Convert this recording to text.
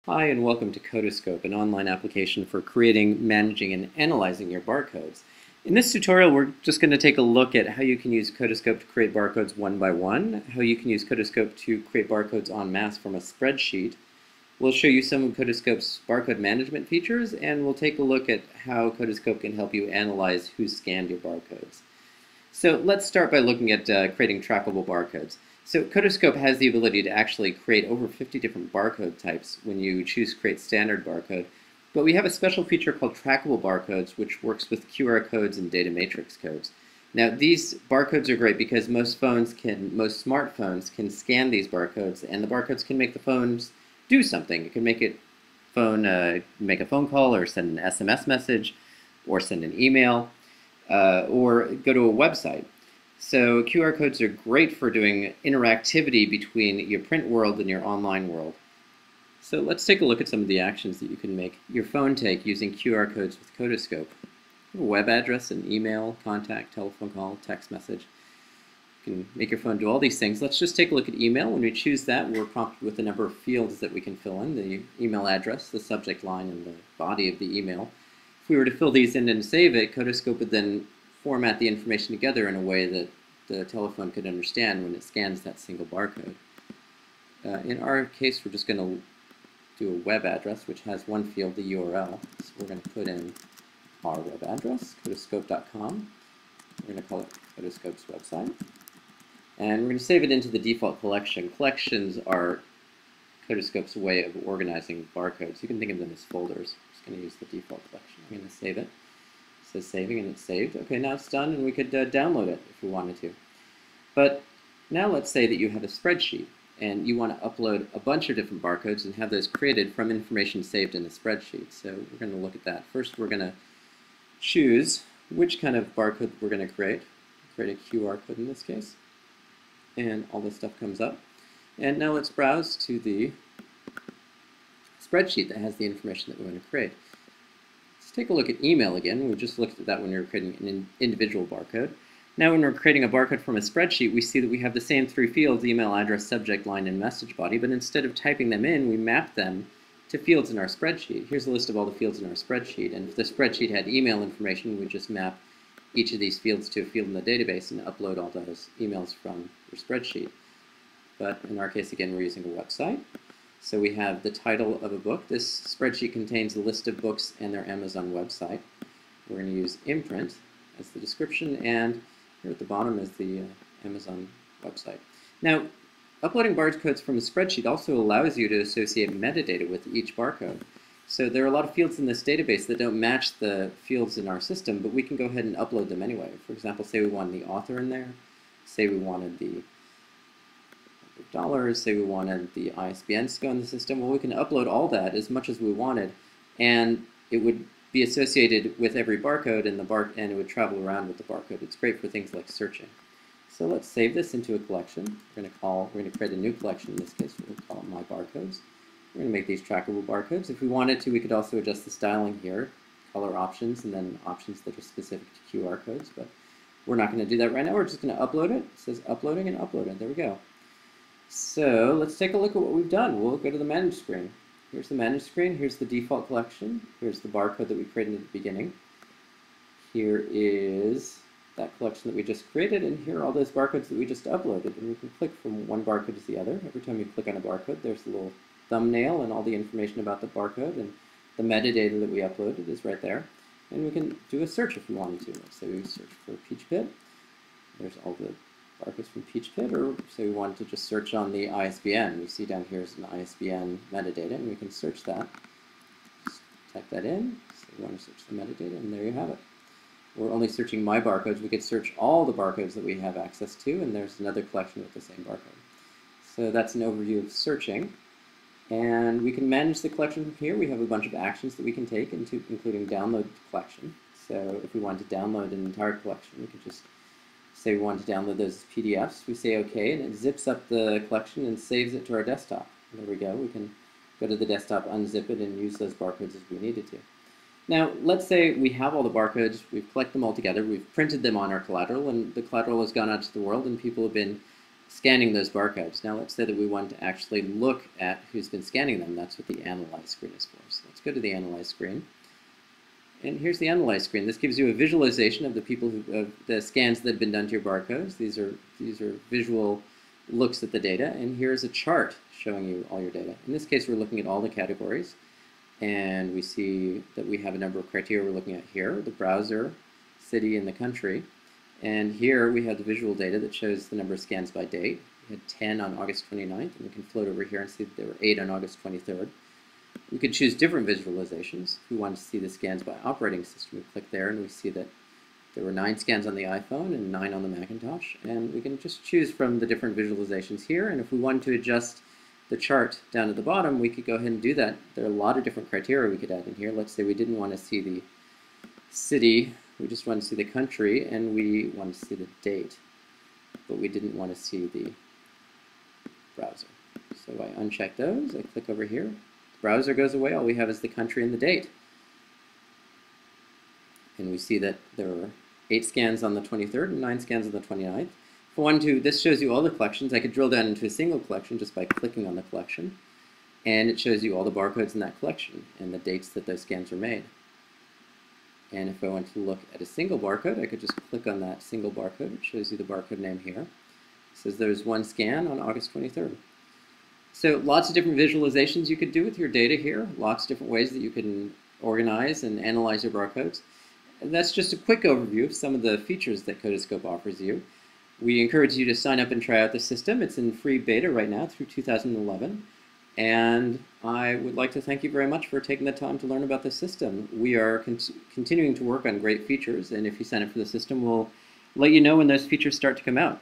Hi and welcome to Codeascope, an online application for creating, managing, and analyzing your barcodes. In this tutorial, we're just going to take a look at how you can use Codeascope to create barcodes one by one, how you can use Codeascope to create barcodes en masse from a spreadsheet. We'll show you some of Codeascope's barcode management features, and we'll take a look at how Codeascope can help you analyze who scanned your barcodes. So let's start by looking at creating trackable barcodes. So Codeascope has the ability to actually create over 50 different barcode types when you choose create standard barcode. But we have a special feature called trackable barcodes, which works with QR codes and data matrix codes. Now these barcodes are great because most smartphones can scan these barcodes, and the barcodes can make the phones do something. It can make a phone call, or send an SMS message, or send an email, or go to a website. So QR codes are great for doing interactivity between your print world and your online world. So let's take a look at some of the actions that you can make your phone take using QR codes with Codeascope. A web address, an email, contact, telephone call, text message. You can make your phone do all these things. Let's just take a look at email. When we choose that, we're prompted with a number of fields that we can fill in: the email address, the subject line, and the body of the email. If we were to fill these in and save it, Codeascope would then format the information together in a way that the telephone could understand when it scans that single barcode. In our case, we're just going to do a web address, which has one field, the URL. So we're going to put in our web address, Codeascope.com. We're going to call it Codeascope's website. And we're going to save it into the default collection. Collections are Codeascope's way of organizing barcodes. You can think of them as folders. I'm just going to use the default collection. I'm going to save it. It says saving, and it's saved. Okay, now it's done, and we could download it if we wanted to. But now let's say that you have a spreadsheet, and you want to upload a bunch of different barcodes and have those created from information saved in the spreadsheet. So we're going to look at that. First, we're going to choose which kind of barcode we're going to create. Create a QR code in this case. And all this stuff comes up. And now let's browse to the spreadsheet that has the information that we want to create. Let's take a look at email again. We just looked at that when we were creating an individual barcode. Now when we're creating a barcode from a spreadsheet, we see that we have the same three fields: email address, subject line, and message body, but instead of typing them in, we map them to fields in our spreadsheet. Here's a list of all the fields in our spreadsheet, and if the spreadsheet had email information, we'd just map each of these fields to a field in the database and upload all those emails from your spreadsheet. But in our case, again, we're using a website. So we have the title of a book. This spreadsheet contains a list of books and their Amazon website. We're going to use imprint as the description, and here at the bottom is the Amazon website. Now, uploading barcodes from a spreadsheet also allows you to associate metadata with each barcode. So there are a lot of fields in this database that don't match the fields in our system, but we can go ahead and upload them anyway. For example, say we wanted the author in there, say we wanted the dollars, say we wanted the ISBNs to go in the system. Well, we can upload all that as much as we wanted, and it would be associated with every barcode, and it would travel around with the barcode. It's great for things like searching. So let's save this into a collection. We're going to create a new collection. In this case, we'll call it My Barcodes. We're going to make these trackable barcodes. If we wanted to, we could also adjust the styling here, color options, and then options that are specific to QR codes, but we're not going to do that right now. We're just going to upload it. It says uploading and uploaded. There we go. So let's take a look at what we've done. We'll go to the manage screen. Here's the manage screen. Here's the default collection. Here's the barcode that we created at the beginning. Here is that collection that we just created, and here are all those barcodes that we just uploaded. And we can click from one barcode to the other. Every time you click on a barcode, there's a little thumbnail and all the information about the barcode, and the metadata that we uploaded is right there. And we can do a search if we wanted to. Let's say we search for Peach Pit. There's all the barcodes from Peach Pit, or say we wanted to just search on the ISBN. We see down here is an ISBN metadata, and we can search that. Just type that in. So we want to search the metadata, and there you have it. We're only searching My Barcodes. We could search all the barcodes that we have access to, and there's another collection with the same barcode. So that's an overview of searching. And we can manage the collection from here. We have a bunch of actions that we can take, including download the collection. So if we want to download an entire collection, we could just say we want to download those as PDFs. We say OK, and it zips up the collection and saves it to our desktop. There we go. We can go to the desktop, unzip it, and use those barcodes as we needed to. Now, let's say we have all the barcodes, we've collected them all together, we've printed them on our collateral, and the collateral has gone out to the world, and people have been scanning those barcodes. Now let's say that we want to actually look at who's been scanning them. That's what the Analyze screen is for. So let's go to the Analyze screen. And here's the Analyze screen. This gives you a visualization of the people of the scans that have been done to your barcodes. These are visual looks at the data. And here's a chart showing you all your data. In this case, we're looking at all the categories. And we see that we have a number of criteria we're looking at here: the browser, city, and the country. And here we have the visual data that shows the number of scans by date. We had 10 on August 29th, and we can float over here and see that there were 8 on August 23rd. We could choose different visualizations. If we wanted to see the scans by operating system, we click there, and we see that there were 9 scans on the iPhone and 9 on the Macintosh. And we can just choose from the different visualizations here. And if we wanted to adjust the chart down at the bottom, we could go ahead and do that. There are a lot of different criteria we could add in here. Let's say we didn't want to see the city, we just want to see the country, and we want to see the date, but we didn't want to see the browser. So I uncheck those, I click over here, the browser goes away, all we have is the country and the date. And we see that there were 8 scans on the 23rd and 9 scans on the 29th. If I wanted to, this shows you all the collections. I could drill down into a single collection just by clicking on the collection, and it shows you all the barcodes in that collection and the dates that those scans were made. And if I want to look at a single barcode, I could just click on that single barcode. It shows you the barcode name here. It says there's 1 scan on August 23rd. So lots of different visualizations you could do with your data here. Lots of different ways that you can organize and analyze your barcodes. And that's just a quick overview of some of the features that Codeascope offers you. We encourage you to sign up and try out the system. It's in free beta right now through 2011. And I would like to thank you very much for taking the time to learn about the system. We are continuing to work on great features, and if you sign up for the system, we'll let you know when those features start to come out.